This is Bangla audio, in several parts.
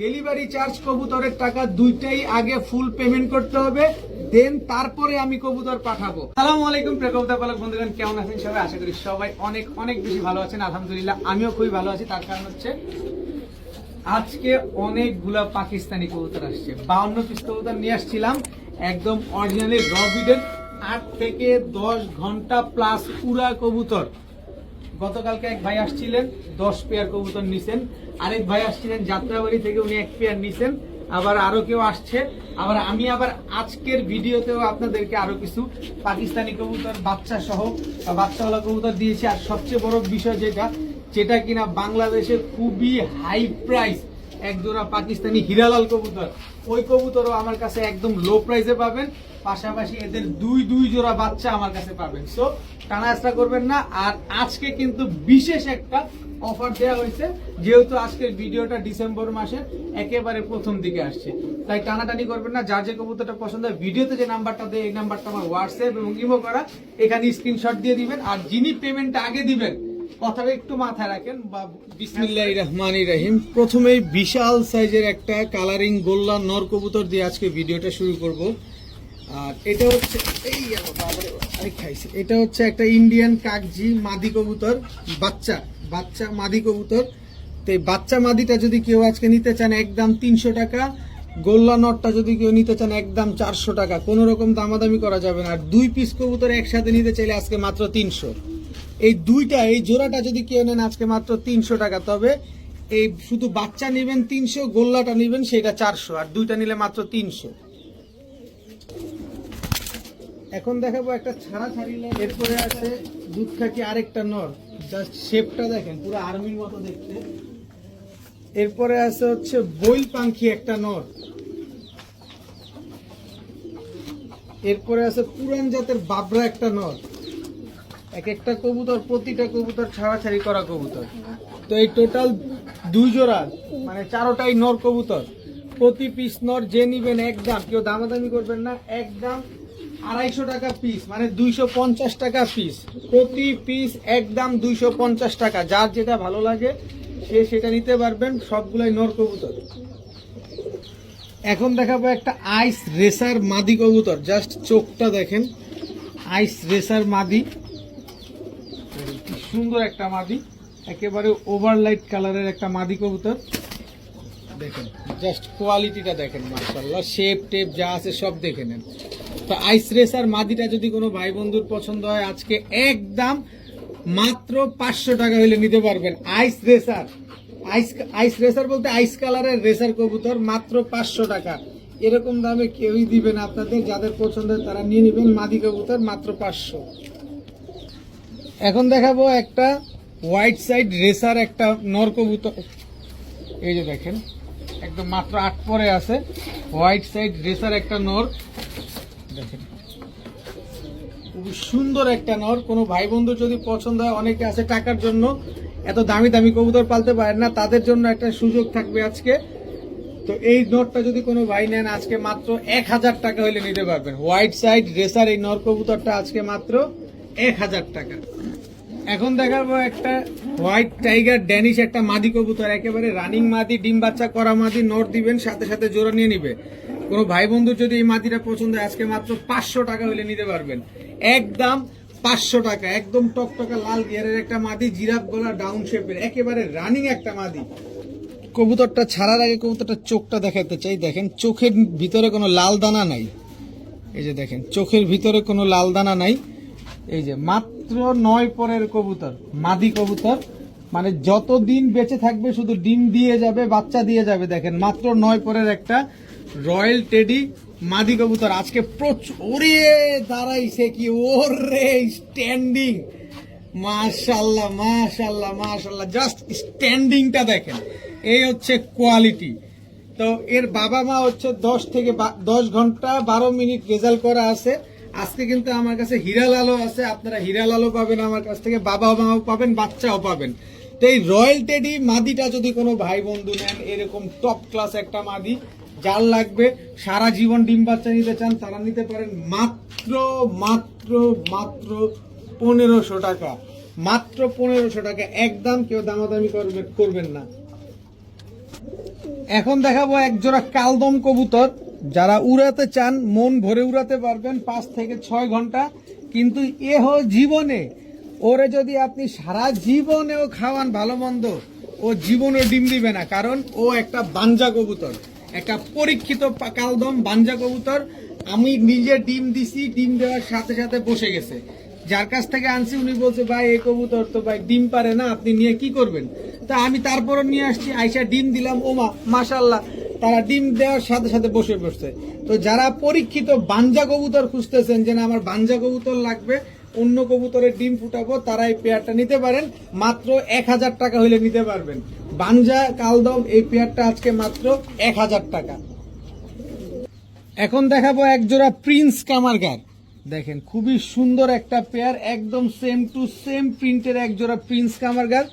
ডেলিভারি চার্জ কবুতরের টাকা দুইটাই আগে ফুল পেমেন্ট করতে হবে, দেন তারপরে আমি কবুতর পাঠাবো। আসসালামু আলাইকুম প্রিয় কবুতর পালক বন্ধুগণ, কেমন আছেন সবাই? আশা করি সবাই অনেক অনেক বেশি ভালো আছেন। আলহামদুলিল্লাহ আমিও খুবই ভালো আছি। তার কারণ হচ্ছে আজকে অনেকগুলা পাকিস্তানি কবুতর আসছে। 52 পিস কবুতর নিয়ে আসছিলাম, একদম অরিজিনালি রবিডের 8 থেকে 10 ঘন্টা প্লাস পুরা কবুতর। গতকালকে এক ভাই আসছিলেন 10 পেয়ার কবুতর নিছেন, আরেক ভাই আসছিলেন যাত্রাবাড়ি থেকে, উনি 1 পেয়ার নিছেন, আবার আরো কেউ আসছে। আমি আজকের ভিডিওতেও আপনাদেরকে আরো কিছু পাকিস্তানি কবুতর বাচ্চা সহ বাচ্চাওয়ালা কবুতর দিয়েছি। আর সবচেয়ে বড় বিষয় যেটা কিনা বাংলাদেশের খুবই হাই প্রাইস এক জোড়া পাকিস্তানি হিরালাল কবুতর, ওই কবুতরও আমার কাছে একদম লো প্রাইসে পাবেন। পাশাপাশি এদের দুই জোড়া বাচ্চা আমার কাছে পাবেন। সো টানাস্তা করবেন না। আর আজকে কিন্তু বিশেষ একটা অফার দেওয়া হয়েছে, যেহেতু আজকের ভিডিওটা ডিসেম্বর মাসের একেবারে প্রথম দিকে আসছে, তাই টানাটানি করবেন না। যার যে কবুতরটা পছন্দ হয়, ভিডিওতে যে নাম্বারটা দেয় এই নাম্বারটা আমার হোয়াটসঅ্যাপ এবং ইমো করা, এখানে স্ক্রিনশট দিয়ে দিবেন। আর যিনি পেমেন্টটা আগে দিবেন কথাটা একটু মাথায় রাখেন। বিসমিল্লাহির রহমানির রহিম। প্রথমেই বিশাল সাইজের একটা কালারিং গোল্লা নর কবুতর দিয়ে আজকে ভিডিওটা শুরু করব। আর এটা হচ্ছে এটা হচ্ছে একটা ইন্ডিয়ান কাকজি মাদি কবুতর, বাচ্চা মাদি কবুতর। তো এই বাচ্চা মাদিটা যদি কেউ আজকে নিতে চান একদম 300 টাকা, গোল্লা নটটা যদি কেউ নিতে চান একদম 400 টাকা, কোনো রকম দামাদামি করা যাবে না। আর 2 পিস কবুতর একসাথে নিতে চাইলে আজকে মাত্র 300। এই জোড়াটা যদি কেউ নেন আজকে মাত্র 300 টাকা। তবে এই শুধু বাচ্চা নেবেন 300, গোল্লাটা নেবেন সেটা 400, আর দুইটা নিলে মাত্র 300। এখন দেখাবো একটা ছাড়া ছাড়িলে, এরপরে আছে দুধ খাকি আরেকটা নর, জাস্ট শেপটা দেখেন পুরো আর্মির মতো দেখতে। এরপরে আছে হচ্ছে বইল পাখি একটা নর। এরপরে আছে পুরান জাতের বাবরা একটা নর। এক একটা কবুতর, প্রতিটা কবুতর ছাড়াছাড়ি করা কবুতর। তো এই টোটাল 2 জোড়া, মানে 4টাই নর কবুতর। প্রতি পিস নর যে নিবেন একদম, কেউ দামাদামি করবেন না, একদম 250 টাকা পিস, মানে 250 টাকা পিস। প্রতি পিস একদম 250 টাকা। যার যেটা ভালো লাগে সে সেটা নিতে পারবেন, সবগুলাই নর কবুতর। এখন দেখাবো একটা আইস রেসার মাদি কবুতর, জাস্ট চোখটা দেখেন, আইস রেসার মাদি, সুন্দর একটা মাদি, একেবারে ওভারলাইট কালারের একটা মাদি কবুতর। দেখেন জাস্ট কোয়ালিটিটা দেখেন, মাশাআল্লাহ, শেপ টেপ যা আছে সব দেখে নেন। তো আইস রেসার মাদিটা যদি কোনো ভাই বন্ধুর পছন্দ হয় আজকে একদম মাত্র 500 টাকা হলে নিতে পারবেন। আইস রেসার বলতে আইস কালারের রেসার কবুতর, মাত্র 500 টাকা। এরকম দামে কেউই দিবে না আপনাদের, যাদের পছন্দ তারা নিয়ে নেবেন। মাদি কবুতর মাত্র 500। এখন দেখাবো একটা হোয়াইট সাইড রেসার একটা নর কবুতর। এই যে দেখেন একদম মাত্র 8 পরে আছে, হোয়াইট সাইড রেসার একটা নর। দেখেন খুব সুন্দর একটা নর। কোনো ভাই বন্ধু যদি পছন্দ হয়, অনেকে আছে টাকার জন্য এত দামি দামি কবুতর পালতে পারেন না, তাদের জন্য একটা সুযোগ থাকবে আজকে। তো এই নরটা যদি কোনো ভাই নেন আজকে মাত্র 1000 টাকা হলে নিতে পারবেন। হোয়াইট সাইড রেসার এই নর কবুতরটা আজকে মাত্র 1000 টাকা। এখন দেখাবো একটা হোয়াইট টাইগার ড্যানিশ একটা মাদি কবুতর, একেবারে রানিং মাদি, ডিম বাচ্চা করা মাদি। নর দিবেন সাথে সাথে জোড়া নিয়ে নিবে। কোনো ভাই বন্ধু যদি এই মাদিটা পছন্দ হয় আজকে মাত্র 500 টাকা হলে নিতে পারবেন, একদম 500 টাকা। একদম টকটকা লাল গিয়ারের একটা মাদি, জিরাফ গলা, ডাউন শেপের, একেবারে রানিং একটা মাদি। কবুতরটা ছাড়ার আগে কবুতরটার চোখটা দেখাতে চাই। দেখেন চোখের ভিতরে কোনো লাল দানা নাই, এই যে দেখেন চোখের ভিতরে কোনো লাল দানা নাই। এই যে মাত্র 9 পরের কবুতর, মাদি কবুতর, মানে যতদিন বেঁচে থাকবে শুধু ডিম দিয়ে যাবে, বাচ্চা দিয়ে যাবে। দেখেন মাত্র 9 পরের একটা রয়্যাল টেডি মাদি কবুতর। আজকে ওরে দাঁড়াইছে কি, ওরে স্ট্যান্ডিং, মাশাআল্লাহ মাশাআল্লাহ মাশাআল্লাহ, জাস্ট স্ট্যান্ডিংটা দেখেন। এই হচ্ছে কোয়ালিটি। তো এর বাবা মা হচ্ছে 10 ঘন্টা 12 মিনিট রেজাল্ট করা আছে। আজকে কিন্তু আমার কাছে হিরালালও আছে, আপনারা হিরালালও পাবেন আমার কাছ থেকে, বাবা মাও পাবেন, বাচ্চাও পাবেন। তো এই রয়্যাল টেডি মাদিটা যদি কোনো ভাই বন্ধু নেন, এরকম টপ ক্লাস একটা মাদি, যার লাগবে সারা জীবন ডিম বাচ্চা নিতে চান তারা নিতে পারেন মাত্র মাত্র মাত্র 1500 টাকা, মাত্র 1500 টাকা। একদম কেউ দামাদামি করবেন না। এখন দেখাবো এক জোড়া কালদম কবুতর, যারা উড়াতে চান মন ভরে উড়াতে পারবেন 5 থেকে 6 ঘন্টা, কিন্তু জীবনে ওরে যদি আপনি সারা জীবনেও খাওয়ান ভালো মন্দ, ও জীবনে ডিম দিবে না, কারণ ও একটা বাঞ্জা কবুতর, একটা পরীক্ষিত কালদম বাঞ্জা কবুতর। আমি নিজে ডিম দিছি, ডিম দেওয়ার সাথে সাথে বসে গেছে। যার কাছ থেকে আনছি উনি বলছে ভাই এই কবুতর তো ভাই ডিম পারে না, আপনি নিয়ে কি করবেন? তা আমি তারপরও নিয়ে আসছি, আইসা ডিম দিলাম, ওমা মাশাল্লাহ তারা ডিম দেওয়ার সাথে সাথে বসে বসছে। তো যারা পরীক্ষিত বাঞ্জা কবুতর খুঁজতেছেন যে না আমার বাঞ্জা কবুতর লাগবে, অন্য কবুতরের ডিম ফুটাবো, তারা এই পেয়ারটা নিতে পারেন। মাত্র 1000 টাকা হইলে নিতে পারবেন। বাঞ্জা কালদম এই পেয়ারটা আজকে মাত্র 1000 টাকা। এখন দেখাবো এক জোড়া প্রিন্স কামারগার। দেখেন খুবই সুন্দর একটা পেয়ার, একদম সেম টু সেম প্রিন্টের এক জোড়া প্রিন্স কামারগার।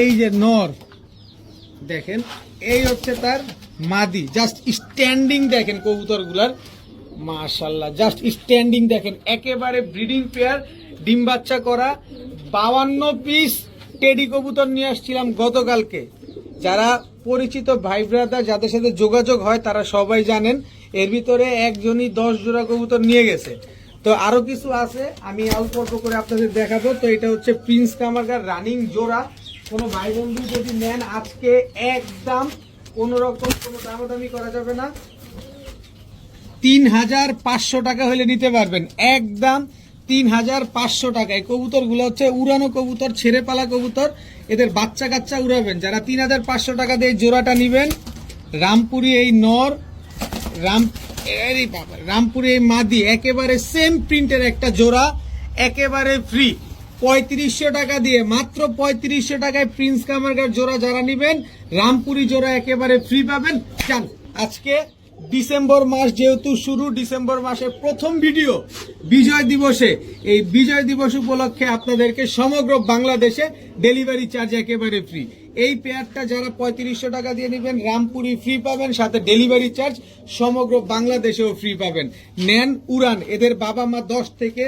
এই যে নর, দেখেন এই হচ্ছে তার মাদি। জাস্ট স্ট্যান্ডিং দেখেন কবুতরগুলার, মাশাল্লাহ জাস্ট স্ট্যান্ডিং দেখেন, একেবারে ব্রিডিং পেয়ার, ডিম বাচ্চা করা। 52 পিস টেডি কবুতর নিয়ে আসছিলাম গতকালকে। যারা পরিচিত ভাই ব্রাদার যাদের সাথে যোগাযোগ হয় তারা সবাই জানেন, এর ভিতরে একজনই 10 জোড়া কবুতর নিয়ে গেছে। তো আরো কিছু আছে, আমি অল্প অল্প করে আপনাদের দেখাবো। তো এটা হচ্ছে প্রিন্স কামারগার রানিং জোড়া। কোনো ভাই বন্ধু যদি নেন আজকে একদম কোন রকম কোনো দামাদামি করা যাবে না, 3500 টাকা হলে নিতে পারবেন, একদম 3500 টাকা। এই কবুতর গুলো হচ্ছে উড়ানো কবুতর, ছেড়ে পালা কবুতর, এদের বাচ্চা কাচ্চা উড়াবেন। যারা 3500 টাকা দিয়ে জোড়াটা নিবেন, রামপুরি এই নর, রামপুরি এই মাদি, একেবারে সেম প্রিন্টের একটা জোড়া, একেবারে ফ্রি 3500 টাকা দিয়ে, মাত্র 3500 টাকায় প্রিন্স কামারগার জোড়া যারা নিবেন, রামপুরি জোড়া একেবারে ফ্রি পাবেন। জান আজকে ডিসেম্বর মাস যেহেতু শুরু, ডিসেম্বর মাসের প্রথম ভিডিও বিজয় দিবসে, এই বিজয় দিবস উপলক্ষে আপনাদেরকে সমগ্র বাংলাদেশে ডেলিভারি চার্জ একেবারে ফ্রি। এই পেয়ারটা যারা 3500 টাকা দিয়ে নেবেন, রামপুরি ফ্রি পাবেন, সাথে ডেলিভারি চার্জ সমগ্র বাংলাদেশেও ফ্রি পাবেন। নেন উড়ান, এদের বাবা মা 10 থেকে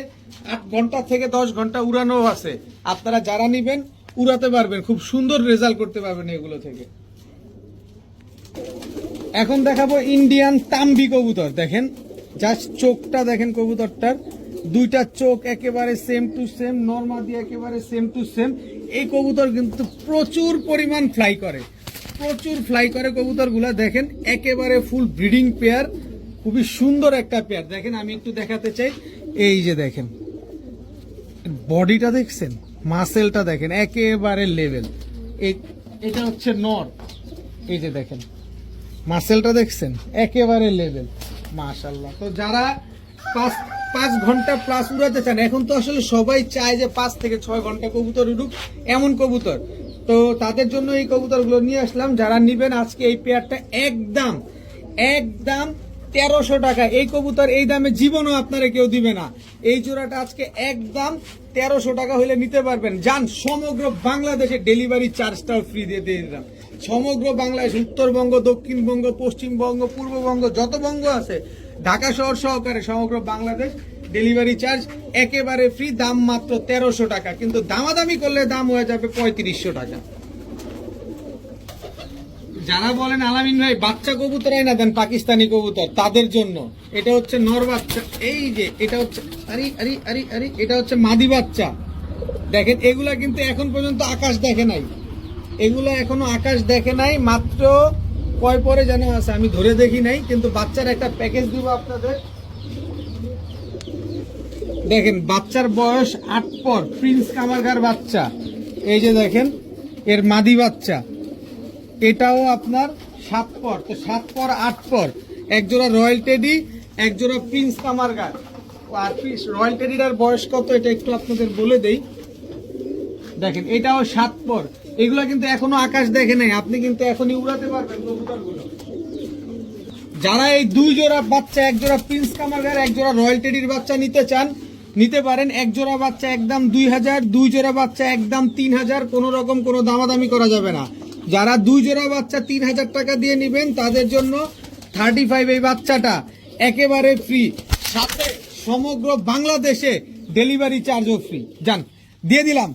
8 ঘন্টা থেকে 10 ঘন্টা উড়ানো আছে। আপনারা যারা নিবেন উড়াতে পারবেন, খুব সুন্দর রেজাল্ট করতে পারবেন এগুলো থেকে। এখন দেখাবো ইন্ডিয়ান তাম্বি কবুতর। দেখেন জাস্ট চোখটা দেখেন কবুতরটার, দুইটা চোখ একেবারে সেম টু সেম, নরমা দিয়ে একেবারে সেম টু সেম। এই কবুতর কিন্তু প্রচুর পরিমাণ ফ্লাই করে, প্রচুর ফ্লাই করে কবুতরগুলা। দেখেন একেবারে ফুল ব্রিডিং পেয়ার, খুবই সুন্দর একটা পেয়ার। দেখেন আমি একটু দেখাতে চাই, এই যে দেখেন বডিটা দেখছেন, মাসেলটা দেখেন একেবারে লেভেল। এটা হচ্ছে নর, এই যে দেখেন মাসেলটা দেখছেন একেবারে লেভেল, মাশাল্লাহ। তো যারা 5 ঘন্টা প্লাস উড়াতে চান, এখন তো আসলে সবাই চায় যে 5 থেকে 6 ঘন্টা কবুতর উড়ুক, এমন কবুতর, তো তাদের জন্য এই কবুতরগুলো নিয়ে আসলাম। যারা নিবেন আজকে এই পেয়ারটা একদম 1300 টাকা। এই কবুতর এই দামে জীবনও আপনারা কেউ দিবে না। এই জোড়াটা আজকে একদম 1300 টাকা হলে নিতে পারবেন। যান সমগ্র বাংলাদেশে ডেলিভারি চার্জটাও ফ্রি দিয়ে দিলাম। সমগ্র বাংলাদেশ, উত্তরবঙ্গ, দক্ষিণবঙ্গ, পশ্চিমবঙ্গ, পূর্ববঙ্গ, যত বঙ্গ আছে, ঢাকা শহর সহকারে সমগ্র বাংলাদেশ ডেলিভারি চার্জ একেবারে ফ্রি। দাম মাত্র 1300 টাকা, কিন্তু দামাদামি করলে দাম হয়ে যাবে 3500 টাকা। যারা বলেন আলামিন ভাই বাচ্চা কবুতরাই না দেন পাকিস্তানি কবুতর, তাদের জন্য এটা হচ্ছে নর বাচ্চা। এই যে এটা হচ্ছে এটা হচ্ছে মাদি বাচ্চা। দেখেন এগুলা কিন্তু এখন পর্যন্ত আকাশ দেখে নাই, এগুলো এখনো আকাশ দেখে নাই। মাত্র কয় পরে জানা আছে আমি ধরে দেখি নাই, কিন্তু বাচ্চার একটা প্যাকেজ দিব আপনাদের। দেখেন বাচ্চার বয়স 8 পর, প্রিন্স কামারগার বাচ্চা। এই যে দেখেন এর মাদি বাচ্চা, এটাও আপনার 7 পর। তো 7 পর 8 পর, এক জোড়া রয়্যাল টেডি, এক জোড়া প্রিন্স কামারগার। আর রয়্যাল টেডিটার বয়স কত এটা একটু আপনাদের বলে দেই। দেখেন এটাও 7 পর। এগুলা কিন্তু এখনো আকাশ দেখে নাই, আপনি কিন্তু এখনই উড়াতে পারবেন কবুতরগুলো। যারা এই 2 জোড়া বাচ্চা, এক জোড়া প্রিন্স কামারগার, এক জোড়া রয়্যাল টেডির বাচ্চা নিতে চান, নিতে পারেন। এক জোড়া বাচ্চা একদম 2000, 2 জোড়া বাচ্চা একদম 3000, কোন রকম কোনো দামাদামি করা যাবে না। যারা 2 জোড়া বাচ্চা 3000 টাকা দিয়ে নিবেন, তাদের জন্য 35 এই বাচ্চাটা একেবারে ফ্রি, সাথে সমগ্র বাংলাদেশে ডেলিভারি চার্জও ফ্রি। যান দিয়ে দিলাম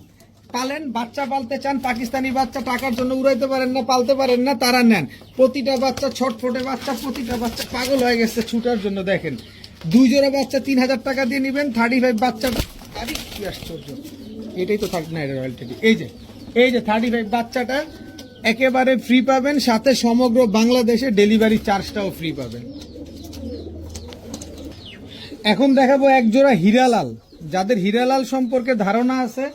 পালেন, বাচ্চা পালতে চান, পাকিস্তানি বাচ্চা টাকার জন্য উড়াইতে পারেন না, পালতে পারেন না, তারা নেন। প্রতিটা বাচ্চা ছটফটে বাচ্চা, প্রতিটা বাচ্চা পাগল হয়ে গেছে ছুটার জন্য। দেখেন 2 জোড়া বাচ্চা 3000 টাকা দিয়ে নেবেন। 35 বাচ্চা, আরে কি আশ্চর্য, এটাই তো থাক না এর রয়্যালটি। এই যে 35 বাচ্চাটা একেবারে ফ্রি পাবেন, সাথে সমগ্র বাংলাদেশে ডেলিভারি চার্জটাও ফ্রি পাবেন। এখন দেখাবো এক জোড়া হীরালাল। যাদের হীরালাল সম্পর্কে ধারণা আছে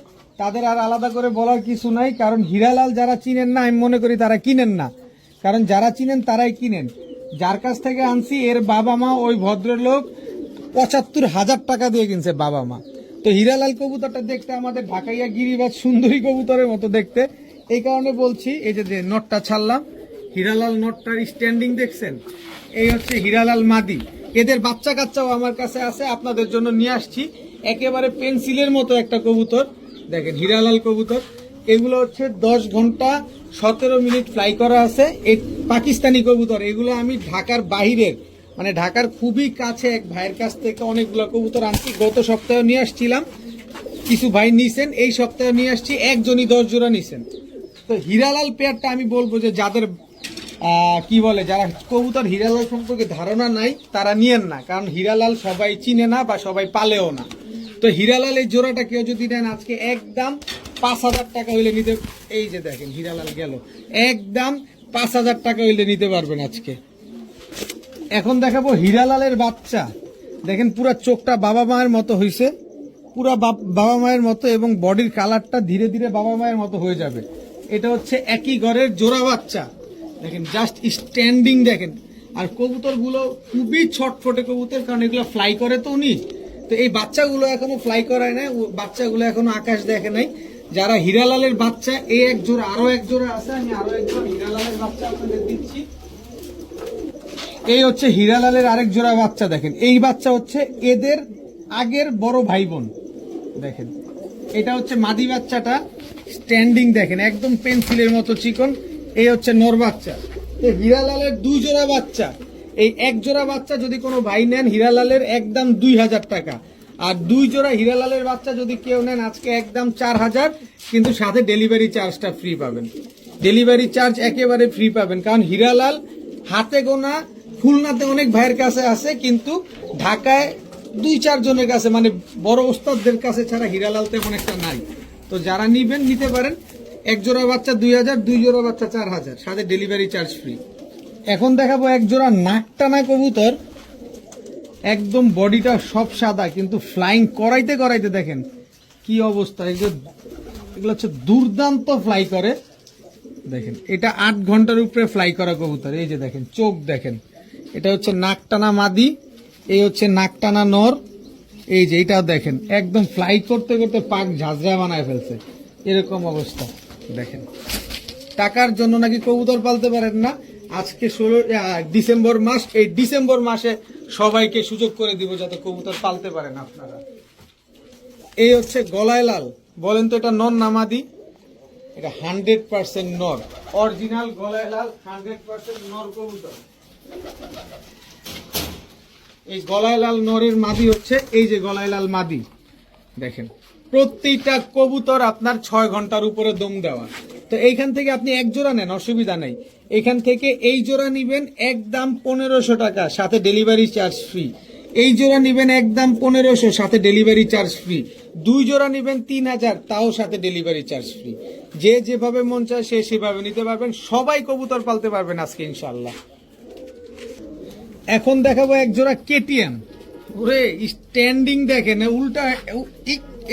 তাদের আর আলাদা করে বলার কিছু নাই, কারণ হীরালাল যারা চিনেন না আমি মনে করি তারা কিনেন না, কারণ যারা চিনেন তারাই কিনেন। যার কাছ থেকে আনছি এর বাবা মা, ওই ভদ্রলোক 75,000 টাকা দিয়ে কিনছে বাবা মা। তো হীরালাল কবুতরটা দেখতে আমাদের ঢাকাইয়া গিরিবাজ সুন্দরী কবুতরের মতো দেখতে, এই কারণে বলছি। এই যে নটটা ছাড়লাম, হীরালাল নটটার স্ট্যান্ডিং দেখছেন, এই হচ্ছে হীরালাল মাদি। এদের বাচ্চা কাচ্চাও আমার কাছে আছে, আপনাদের জন্য নিয়ে আসছি। একেবারে পেন্সিলের মতো একটা কবুতর, দেখেন হীরালাল কবুতর। এগুলো হচ্ছে 10 ঘন্টা 17 মিনিট ফ্লাই করা আছে। এই পাকিস্তানি কবুতর, এগুলো আমি ঢাকার বাহিরের, মানে ঢাকার খুবই কাছে এক ভাইয়ের কাছ থেকে অনেকগুলো কবুতর আনছি। গত সপ্তাহে নিয়ে আসছিলাম, কিছু ভাই নিছেন, এই সপ্তাহে নিয়ে আসছি, একজনই 10 জোড়া নিছেন। তো হীরালাল পেয়ারটা আমি বলবো যে যাদের কি বলে, যারা কবুতর হীরালাল সম্পর্কে ধারণা নাই তারা নিয়েন না, কারণ হীরালাল সবাই চিনে না বা সবাই পালেও না। তো হীরালাল এই জোড়াটা কেউ যদি নেন আজকে একদম 5000 টাকা হইলে নিতে, এই যে দেখেন হীরালাল গেল, একদম 5000 টাকা হইলে নিতে পারবেন আজকে। এখন দেখাবো হীরালালের বাচ্চা। দেখেন পুরা চোখটা বাবা মায়ের মতো হয়েছে, পুরা বাবা মায়ের মতো, এবং বডির কালারটা ধীরে ধীরে বাবা মায়ের মতো হয়ে যাবে। এটা হচ্ছে একই ঘরের জোড়া বাচ্চা। দেখেন জাস্ট স্ট্যান্ডিং দেখেন। আর কবুতরগুলো খুবই ছটফটে কবুতর, কারণ এগুলো ফ্লাই করে তো উনি। তো এই বাচ্চাগুলো এখনো ফ্লাই করায় নাই, বাচ্চাগুলো এখনো আকাশ দেখে নাই। যারা হীরালালের বাচ্চা, এই এক জোড়া, আরো এক জোড়া আছে, আমি আরো এক জোড়া হীরালালের বাচ্চা আপনাদের দিচ্ছি। এই হচ্ছে হীরালালের আরেক জোড়া বাচ্চা। দেখেন এই বাচ্চা হচ্ছে এদের আগের বড় ভাই বোন। দেখেন এটা হচ্ছে মাদি বাচ্চাটা, স্ট্যান্ডিং দেখেন একদম পেন্সিলের মতো চিকন। এই হচ্ছে নর বাচ্চা। হীরালালের 2 জোড়া বাচ্চা, এই এক জোড়া বাচ্চা যদি কোনো ভাই নেন হীরালালের একদম 2000 টাকা। আর 2 জোড়া হীরালালের বাচ্চা যদি কেউ নেন আজকে একদম 4000, কিন্তু সাথে ডেলিভারি চার্জটা ফ্রি পাবেন। ডেলিভারি চার্জ একেবারে ফ্রি পাবেন, কারণ হীরালাল হাতে গোনা, খুলনাতে অনেক ভাইয়ের কাছে আছে, কিন্তু ঢাকায় 2-4 জনের কাছে, মানে বড় ওস্তাদদের কাছে ছাড়া হীরালাল তেমন একটা নাই। তো যারা নিবেন নিতে পারেন। এক জোড়া বাচ্চা 2000, 2 জোড়া বাচ্চা 4000, সাথে ডেলিভারি চার্জ ফ্রি। এখন দেখাবো এক জোড়া নাকটানা কবুতর। একদম বডিটা সব সাদা, কিন্তু ফ্লাইং করাইতে করাইতে দেখেন কি অবস্থা। এগুলো হচ্ছে দুর্দান্ত ফ্লাই করে। দেখেন এটা 8 ঘন্টার উপরে ফ্লাই করা কবুতর। এই যে দেখেন চোখ দেখেন, এটা হচ্ছে নাকটানা মাদি, এই হচ্ছে নাকটানা নর। এই যে এটাও দেখেন একদম ফ্লাই করতে করতে পাক ঝাঁঝরা বানায় ফেলছে, এরকম অবস্থা। দেখেন টাকার জন্য নাকি কবুতর পালতে পারেন না। আজকে 16 ডিসেম্বর মাস, এই ডিসেম্বর মাসে সবাইকে সুযোগ করে দিব যাতে কবুতর পালতে পারেন আপনারা। এই হচ্ছে গলায় লাল। বলেন তো এটা নর না মাদি? এটা 100% নর, অরিজিনাল গলায় লাল 100% নর কবুতর। এই গলায় লাল নরের মাদি হচ্ছে এই যে গলায় লাল মাদি। দেখেন প্রত্যেকটা কবুতর আপনার 6 ঘন্টার উপরে দম দেওয়া। তো এইখান থেকে আপনি এক জোড়া নেন, অসুবিধা নেই। এখান থেকে এই জোড়া নিবেন একদম 1500 টাকা, সাথে ডেলিভারি চার্জ ফ্রি। এই জোড়া নিবেন একদম 1500, সাথে ডেলিভারি চার্জ ফ্রি। 2 জোড়া নিবেন 3000, তাও সাথে ডেলিভারি চার্জ ফ্রি। যে যেভাবে মন চায় সে সেভাবে নিতে পারবেন। সবাই কবুতর পালতে পারবেন আজকে ইনশাল্লাহ। এখন দেখাবো এক জোড়া কেটিএম। ওরে স্ট্যান্ডিং দেখেন, উল্টা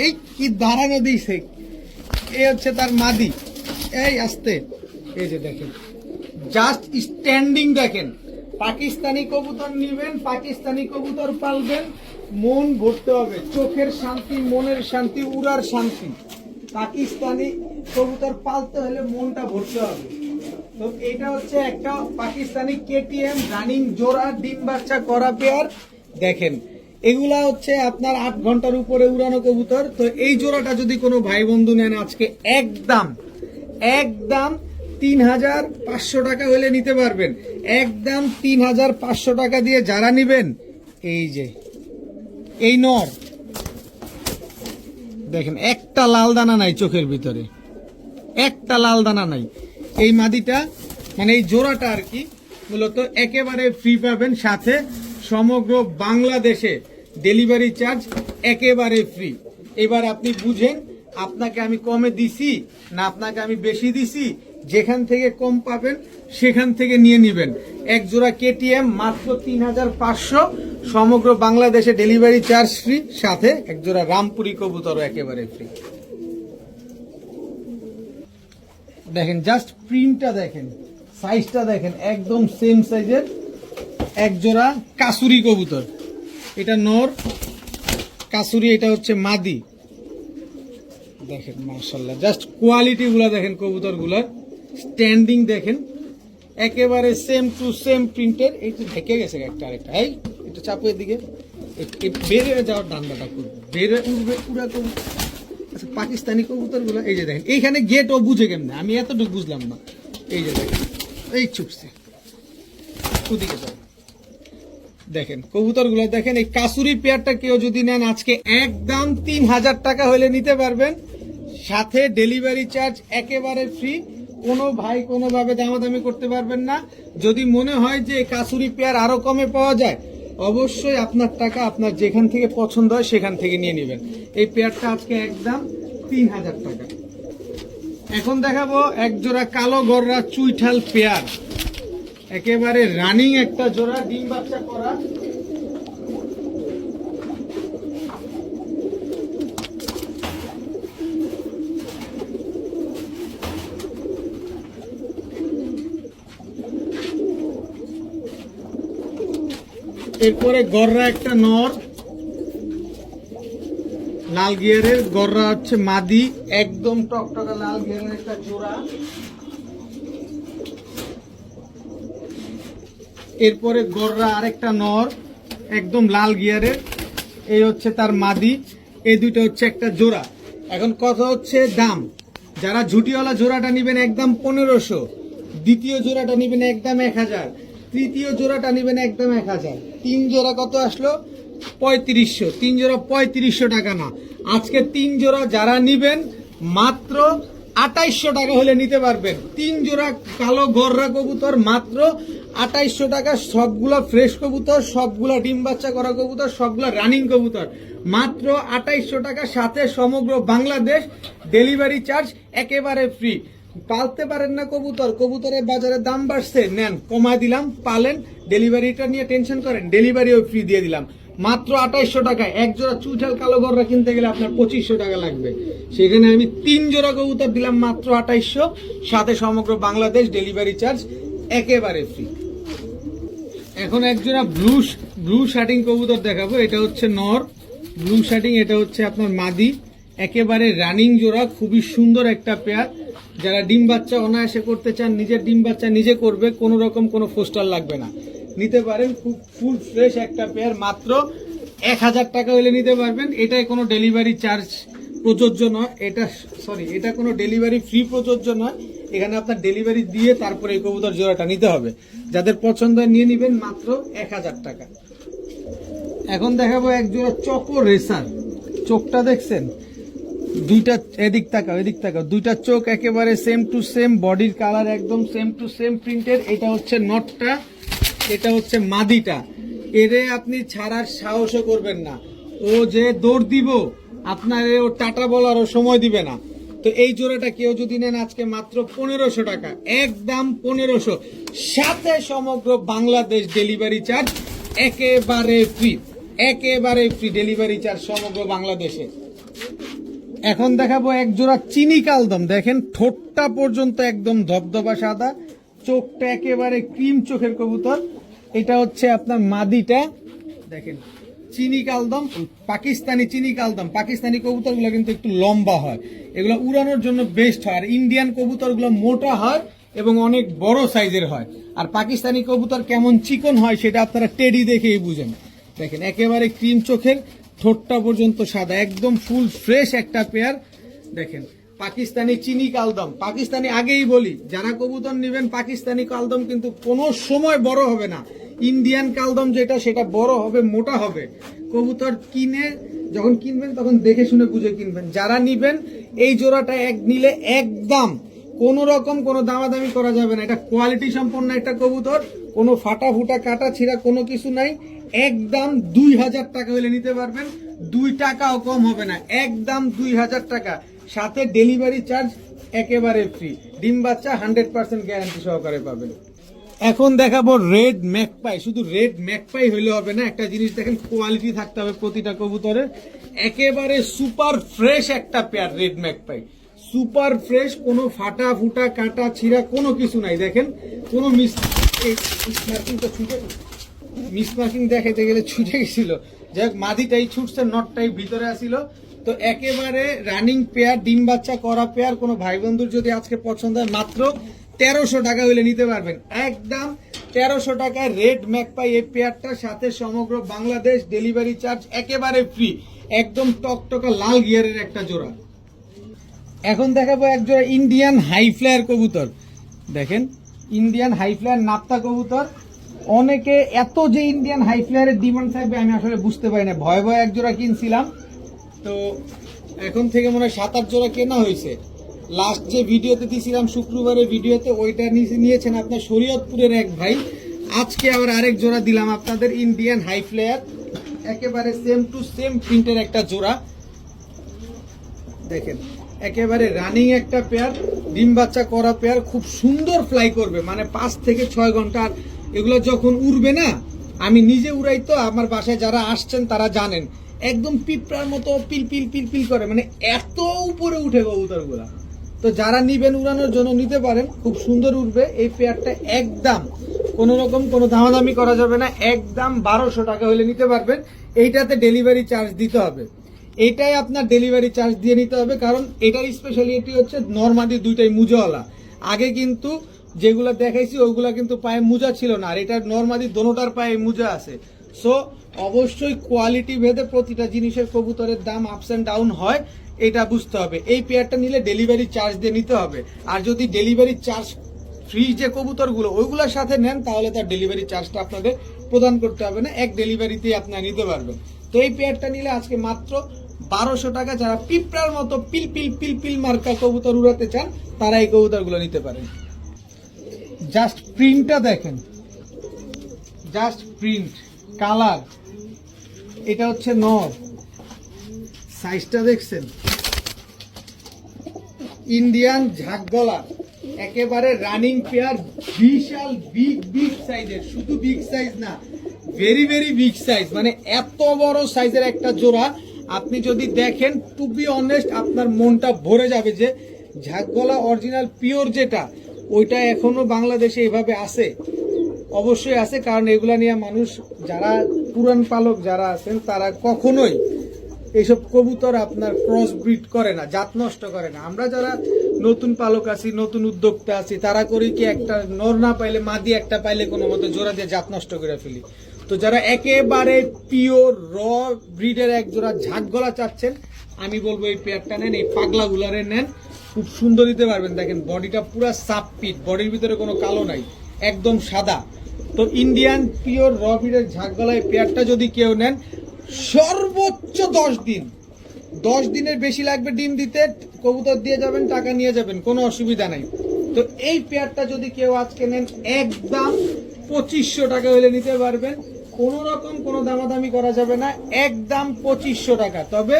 এই কি দাঁড়ানো দিয়েছে। এই হচ্ছে তার মাদি, এই আসতে, এই যে দেখেন জাস্ট স্ট্যান্ডিং দেখেন। পাকিস্তানি কবুতর নিবেন, পাকিস্তানি কবুতর পালবেন, মন ভরতে হবে, চোখের শান্তি, মনের শান্তি, উড়ার শান্তি। পাকিস্তানি কবুতর পালতে হলে মনটা ভরতে হবে। তো এটা হচ্ছে একটা পাকিস্তানি কেটিএম রানিং জোড়া, ডিম বাচ্চা করা পেয়ার। দেখেন এগুলা হচ্ছে আপনার 8 ঘন্টার উপরে উড়ানো কবুতর। তো এই জোড়াটা যদি কোনো ভাই বন্ধু নেন আজকে একদম 3500 টাকা হলে নিতে পারবেন। একদম 3500 টাকা দিয়ে যারা নিবেন, এই যে এই নর দেখেন একটা লাল দানা নাই চোখের ভিতরে, একটা লাল দানা নাই। এই মাদিটা মানে এই জোড়াটা আর কি মূলত একেবারে ফ্রি পাবেন, সাথে সমগ্র বাংলাদেশে ডেলিভারি চার্জ একেবারে ফ্রি। এবার আপনি বুঝেন আপনাকে আমি কমে দিছি না আপনাকে আমি বেশি দিছি। যেখান থেকে কম পাবেন সেখান থেকে নিয়ে নিবেন। এক জোড়া কেটিএম মাত্র 3500, সমগ্র বাংলাদেশে ডেলিভারি চার্জ ফ্রি, সাথে এক জোড়া রামপুরি কবুতরও একেবারে ফ্রি। দেখেন জাস্ট প্রিন্টটা দেখেন, সাইজটা দেখেন, একদম সেম সাইজের এক জোড়া কাসুরি কবুতর। এটা নর কাসুরি, এটা হচ্ছে মাদি। দেখেন মাশাআল্লাহ, জাস্ট কোয়ালিটি গুলা দেখেন, কবুতর গুলার স্ট্যান্ডিং দেখেন, একেবারে সেম টু সেম প্রিন্টের। এই তো ঢেকে গেছে একটা আরেকটা, এই এটা চাপের দিকে বেড়ে যাওয়ার ধান্দাটা করবে, বেড়ে উঠবে পুরা কবুতর। আচ্ছা পাকিস্তানি কবুতর গুলো এই যে দেখেন, এইখানে গেট ও বুঝে কেমনে, আমি এতটুকু বুঝলাম না। এই যে দেখেন, এই চুপছে ওদিকে যাও, দেখেন কবুতর গুলো দেখেন। এই কাসুরি পেয়ারটা কেউ যদি নেন আজকে একদম 3000 টাকা হলে নিতে পারবেন, সাথে ডেলিভারি চার্জ একেবারে ফ্রি। কোনো ভাই কোনোভাবে দামাদামি করতে পারবেন না। যদি মনে হয় যে কাসুরি পেয়ার আরো কমে পাওয়া যায়, অবশ্যই আপনার টাকা আপনার যেখান থেকে পছন্দ হয় সেখান থেকে নিয়ে নেবেন। এই পেয়ারটা আজকে একদম 3000 টাকা। এখন দেখাবো এক জোড়া কালো গররা চুইঠাল পেয়ার, একেবারে রানিং একটা জোড়া, ডিম বাচ্চা করা। এরপরে গররা একটা নর, লাল গিয়ারের। গররা হচ্ছে মাদি, একদম টকটকা লাল গিয়ারের একটা জোড়া। এরপরে গররা আরেকটা নর, একদম লাল গিয়ারের, এই হচ্ছে তার মাদি। এই দুটো হচ্ছে একটা জোড়া। এখন কথা হচ্ছে দাম। যারা ঝুটিওয়ালা জোড়াটা নিবেন একদম 1500, দ্বিতীয় জোড়াটা নিবেন একদম 1000, তৃতীয় জোড়াটা নিবেন একদম 1000। 3 জোড়া কত আসলো? 3500। 3 জোড়া 3500 টাকা না, আজকে 3 জোড়া যারা নিবেন মাত্র 2800 টাকা হলে নিতে পারবেন। 3 জোড়া কালো গররা কবুতর মাত্র 2800 টাকা। সবগুলা ফ্রেশ কবুতর, সবগুলা ডিম বাচ্চা করা কবুতর, সবগুলা রানিং কবুতর, মাত্র 2800 টাকা, সাথে সমগ্র বাংলাদেশ ডেলিভারি চার্জ একেবারে ফ্রি। পালতে পারেন না কবুতর, কবুতরের বাজারে দাম বাড়ছে, নেন কমায় দিলাম, পালেন, ডেলিভারিটা নিয়ে টেনশন করেন, ডেলিভারিও ফ্রি দিয়ে দিলাম মাত্র 2800 টাকায়। এক জোড়া চুইঠাল কালো গররা কিনতে গেলে আপনার 2500 টাকা লাগবে, সেখানে আমি 3 জোড়া কবুতর দিলাম মাত্র 2800, সাথে সমগ্র বাংলাদেশ ডেলিভারি চার্জ একেবারে ফ্রি। এখন এক জোড়া ব্লু শার্টিং কবুতর দেখাবো। এটা হচ্ছে নর ব্লু শার্টিং, এটা হচ্ছে আপনার মাদি, একেবারে রানিং জোড়া, খুবই সুন্দর একটা পেয়ার। যারা ডিম বাচ্চা অনায়াসে করতে চান, নিজের ডিম বাচ্চা নিজে করবে, কোনো রকম কোনো ফোস্টার লাগবে না, নিতে পারেন। খুব ফুল ফ্রেশ একটা পেয়ার, মাত্র 1000 টাকা হলে নিতে পারবেন। এটাই কোনো ডেলিভারি চার্জ প্রযোজ্য নয়, এটা কোনো ডেলিভারি ফ্রি প্রযোজ্য নয়। এখানে আপনার ডেলিভারি দিয়ে তারপরে এই কবুতর জোড়াটা নিতে হবে। যাদের পছন্দ হয় নিয়ে নিবেন, মাত্র 1000 টাকা। এখন দেখাবো এক জোড়া চকো রেসার। চোখটা দেখছেন, দুইটা, এদিক তাকাও, দুইটা চোখ একেবারে সেম টু সেম, বডির কালার একদম সেম টু সেম প্রিন্টের। এটা হচ্ছে নটটা, এটা হচ্ছে মাদিটা। এরে আপনি ছাড়ার সাহসও করবেন না, ও যে দৌড় দিব আপনার ও টাটা বলারও সময় দিবে না। তো এই জোড়াটা কেউ যদি নেন আজকে মাত্র 1500 টাকা, একদম 1500, সাথে সমগ্র বাংলাদেশ ডেলিভারি চার্জ একেবারে ফ্রি, একেবারে ফ্রি ডেলিভারি চার্জ সমগ্র বাংলাদেশে। এখন দেখাবো এক জোড়া চিনি কালদম। দেখেন ঠোঁটটা পর্যন্ত একদম ধবধবা সাদা, চোখটা একেবারে ক্রিম চোখের কবুতর। এটা হচ্ছে আপনার মাদিটা, দেখেন চিনি কালদম, পাকিস্তানি চিনি কালদম। পাকিস্তানি কবুতরগুলো কিন্তু একটু লম্বা হয়, এগুলো উড়ানোর জন্য বেস্ট হয়। আর ইন্ডিয়ান কবুতরগুলো মোটা হয় এবং অনেক বড় সাইজের হয়। আর পাকিস্তানি কবুতর কেমন চিকন হয় সেটা আপনারা টেডি দেখেই বুঝেন। দেখেন একেবারে ক্রিম চোখের, ঠোঁটটা পর্যন্ত সাদা, একদম ফুল ফ্রেশ একটা পেয়ার। দেখেন পাকিস্তানি চিনি কালদম। পাকিস্তানি আগেই বলি, যারা কবুতর নেবেন পাকিস্তানি কালদম কিন্তু কোনো সময় বড় হবে না। ইন্ডিয়ান কালদম যেটা, সেটা বড় হবে, মোটা হবে। কবুতর কিনে যখন কিনবেন তখন দেখে শুনে বুঝে কিনবেন। যারা নিবেন এই জোড়াটা নিলে একদম কোনো রকম কোনো দামাদামি করা যাবে না। এটা কোয়ালিটি সম্পন্ন একটা কবুতর, কোনো ফাটা ফুটা কাটা ছিঁড়া কোনো কিছু নাই। একদম 2000 টাকা হলে নিতে পারবেন, 2 টাকাও কম হবে না, একদম 2000 টাকা, সাথে ডেলিভারি চার্জ একেবারে ফ্রি। ডিম বাচ্চা 100% গ্যারান্টি সহকারে পাবেন। এখন দেখাবো রেড ম্যাকপাই। শুধু রেড ম্যাকপাই হইলে হবে না, একটা জিনিস দেখেন, কোয়ালিটি থাকতে হবে প্রতিটা কবুতরের। একেবারে সুপার ফ্রেশ একটা pair red magpie, super fresh, কোনো ফাটা ফুটা কাটা ছিঁড়া কোনো কিছু নাই। দেখেন কোনো মিস মার্কিং দেখাইতে গেলে ছুটে গেছিল, যাই হোক মাদিটাই ছুটছে, নটটাই ভিতরে আসিল। তো একেবারে রানিং পেয়ার, ডিম বাচ্চা করা পেয়ার। কোনো ভাই বন্ধুর যদি আজকে পছন্দ হয়, মাত্র 1300 টাকা হইলে নিতে পারবেন, একদম 1300 টাকায় রেড ম্যাকপাই এই পেয়ারটার সাথে সমগ্র বাংলাদেশ ডেলিভারি চার্জ একেবারে ফ্রি, একদম টকটকা লাল গিয়ারের একটা জোড়া। এখন দেখাবো এক জোড়া ইন্ডিয়ান হাই ফ্লায়ার কবুতর। দেখেন ইন্ডিয়ান হাই ফ্লায়ার নাপ্তা কবুতর। অনেকে এত যে ইন্ডিয়ান হাই ফ্লায়ারের ডিমান্ড থাকবে আমি আসলে বুঝতে পারি না। ভয়ে ভয়ে এক জোড়া কিনছিলাম, তো এখন থেকে মনে হয় 7-8 জোড়া কেনা হয়েছে। লাস্ট যে ভিডিওতে দিয়েছিলাম শুক্রবারের ভিডিওতে, ওইটা নিয়েছেন আপনার শরীয়তপুরের এক ভাই। আজকে আবার আরেক জোড়া দিলাম আপনাদের, ইন্ডিয়ান হাই ফ্লায়ার, একেবারে সেম টু সেম প্রিন্টের একটা জোড়া। দেখেন একেবারে রানিং একটা পেয়ার, ডিম বাচ্চা করা পেয়ার, খুব সুন্দর ফ্লাই করবে, মানে 5 থেকে 6 ঘন্টা। আর এগুলো যখন উড়বে না, আমি নিজে উড়াই, তো আমার বাসায় যারা আসছেন তারা জানেন, একদম পিঁপড়ার মতো পিল পিল পিল পিল করে, মানে এত উপরে উঠে কবুতরগুলা। তো যারা নিবেন উড়ানোর জন্য নিতে পারেন, খুব সুন্দর উঠবে এই পেয়ারটা। একদম কোনো রকম কোনো দামাদামি করা যাবে না, একদম 1200 টাকা হলে নিতে পারবেন। এইটাতে ডেলিভারি চার্জ দিতে হবে, এটাই আপনার ডেলিভারি চার্জ দিয়ে নিতে হবে, কারণ এটার স্পেশালিটি হচ্ছে নরমাদি দুইটাই মুজাওয়ালা। আগে কিন্তু যেগুলো দেখাইছি ওগুলা কিন্তু পায়ে মুজা ছিল না, আর এটার নরমাদি দোনোটার পায়ে মুজা আছে। সো অবশ্যই কোয়ালিটি ভেদে প্রতিটা জিনিসের কবুতরের দাম আপস অ্যান্ড ডাউন হয়, এটা বুঝতে হবে। এই পেয়ারটা নিলে ডেলিভারি চার্জ দিয়ে নিতে হবে, আর যদি ডেলিভারি চার্জ ফ্রি যে কবুতরগুলো ওইগুলোর সাথে নেন, তাহলে তার ডেলিভারি চার্জটা আপনাদের প্রদান করতে হবে না, এক ডেলিভারিতেই আপনারা নিতে পারবেন। তো এই পেয়ারটা নিলে আজকে মাত্র 1200 টাকা। যারা পিঁপড়ার মতো পিল পিল পিল পিল মার্কা কবুতর উড়াতে চান, তারা এই কবুতরগুলো নিতে পারেন। জাস্ট প্রিন্টটা দেখেন, জাস্ট প্রিন্ট, কালার, এটা হচ্ছে নর, সাইজটা দেখছেন, ইন্ডিয়ান ঝাঁকগলা, একেবারে রানিং পেয়ার, বিশাল বিগ বিগ সাইজের, শুধু বিগ সাইজ না, ভেরি ভেরি বিগ সাইজ, মানে এত বড় সাইজের একটা জোড়া। আপনি যদি দেখেন, টু বি অনেস্ট, আপনার মনটা ভরে যাবে যে ঝাঁকগলা অরিজিনাল পিওর যেটা, ওইটা এখনো বাংলাদেশে এভাবে আছে। অবশ্যই আছে, কারণ এগুলা নিয়ে মানুষ যারা পুরান পালক যারা আছেন, তারা কখনোই এইসব কবুতর আপনার ক্রস ব্রিড করে না, জাত নষ্ট করে না। আমরা যারা নতুন পালক আছি, নতুন উদ্যোক্তা আছি, তারা করি কি, একটা নর না পাইলে মাদি একটা পাইলে কোনো মতো জোড়া দিয়ে জাত নষ্ট করে ফেলি। তো যারা একেবারে পিওর র ব্রিডের এক জোড়া ঝাঁকগলা চাচ্ছেন, আমি বলবো এই পেয়ারটা নেন, এই পাগলা গুলারে নেন, খুব সুন্দর দিতে পারবেন। দেখেন বডিটা পুরো সাপ পিট, বডির ভিতরে কোনো কালো নাই, একদম সাদা। তো ইন্ডিয়ান পিওর র ব্রিডের ঝাঁকগলা এই পেয়ারটা যদি কেউ নেন, সর্বোচ্চ 10 দিনের বেশি লাগবে ডিম দিতে, কবুতর দিয়ে যাবেন, টাকা নিয়ে যাবেন, কোনো অসুবিধা নাই। তো এই পেয়ারটা যদি কেউ আজকে নেন, একদম 2500 টাকা হলে নিতে পারবেন, কোনো রকম কোনো দামাদামি করা যাবে না, একদম 2500 টাকা। তবে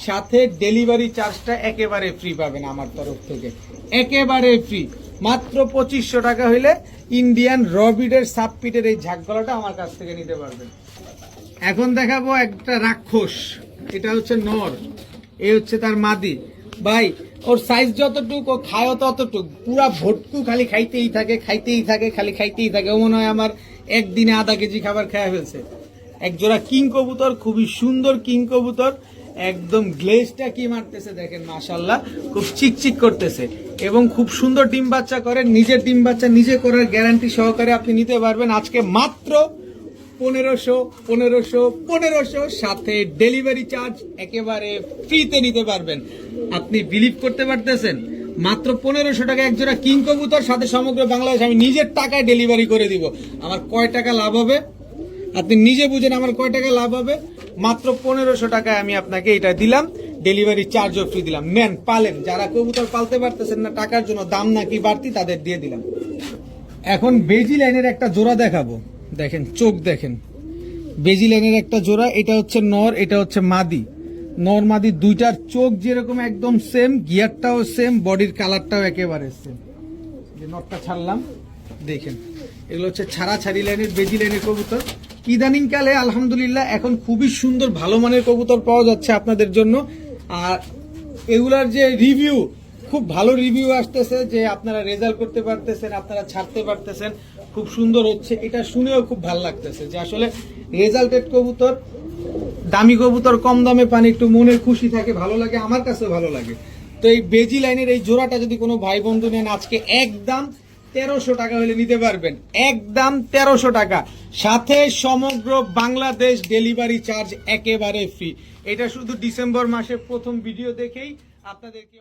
সাথে ডেলিভারি চার্জটা একেবারে ফ্রি পাবেন আমার তরফ থেকে, একেবারে ফ্রি। মাত্র 2500 টাকা হইলে ইন্ডিয়ান র ব্রিডের সাবপিটের এই ঝাঁকগলাটা আমার কাছ থেকে নিতে পারবেন। এখন দেখাবো একটা রাক্ষস, এটা হচ্ছে নর, এই হচ্ছে তার মাদি। ভাই ওর সাইজ যতটুকু, ও খায়ও ততটুকু, পুরা ভটকু, খালি খাইতেই থাকে খাইতেই থাকে, খালি খাইতেই থাকে। ও মনে হয় আমার একদিনে আধা কেজি খাবার খেয়ে ফেলছে। এক জোড়া কিং কবুতর, খুবই সুন্দর কিং কবুতর, একদম গ্লেজটা কি মারতেছে দেখেন, মাশাল্লাহ, খুব চিকচিক করতেছে এবং খুব সুন্দর ডিম বাচ্চা করে। নিজের ডিম বাচ্চা নিজে করার গ্যারান্টি সহকারে আপনি নিতে পারবেন আজকে মাত্র 1500 সাথে ডেলিভারি চার্জ একেবারে ফ্রিতে নিতে পারবেন। আপনি বিলিভ করতে পারতেছেন? মাত্র 1500 টাকা এক জোড়া কিং কবুতর, সাথে সমগ্র বাংলাদেশ আমি নিজের টাকায় ডেলিভারি করে দিব। আমার কয় টাকা লাভ হবে আপনি নিজে বুঝেন, আমার কয় টাকা লাভ হবে। মাত্র 1500 টাকায় আমি আপনাকে এটা দিলাম, ডেলিভারি চার্জও ফ্রি দিলাম। নেন, পালেন। যারা কবুতর পালতে পারতেছেন না, টাকার জন্য দাম নাকি বাড়তি, তাদের দিয়ে দিলাম। এখন বেজি লাইনের একটা জোড়া দেখাবো। দেখেন, চোখ দেখেন, বেজি লাইনের একটা জোড়া। এটা হচ্ছে নর, এটা হচ্ছে মাদি। নর মাদি দুইটার চোখ যেরকম একদম সেম, গিয়ারটাও সেম, বডির কালারটাও একেবারে সেম। যে নটটা ছাড়লাম, দেখেন, এগুলো হচ্ছে ছাড়াছাড়ি লাইনের বেজি লাইনের কবুতর। ইদানিং কালে আলহামদুলিল্লাহ এখন খুবই সুন্দর ভালো মানের কবুতর পাওয়া যাচ্ছে আপনাদের জন্য। আর এগুলার যে রিভিউ, খুব ভালো রিভিউ আসতেছে, যে আপনারা রেজাল্ট করতে পারতেছেন, আপনারা ছাড়তে পারতেছেন, খুব সুন্দর হচ্ছে। এটা শুনেও খুব ভালো লাগতেছে যে আসলে রেজাল্টেড কবুতর, দামি কবুতর কম দামে পানি, একটু মনের খুশি থাকে, ভালো লাগে, আমার কাছেও ভালো লাগে। তো এই বেজি লাইনের এই জোড়াটা যদি কোনো ভাই বন্ধু নেন, আজকে একদম 1300 টাকা হলে নিতে পারবেন, একদম 1300 টাকা, সাথে সমগ্র বাংলাদেশ ডেলিভারি চার্জ একেবারে ফ্রি। এটা শুধু ডিসেম্বর মাসের প্রথম ভিডিও দেখেই আপনাদেরকে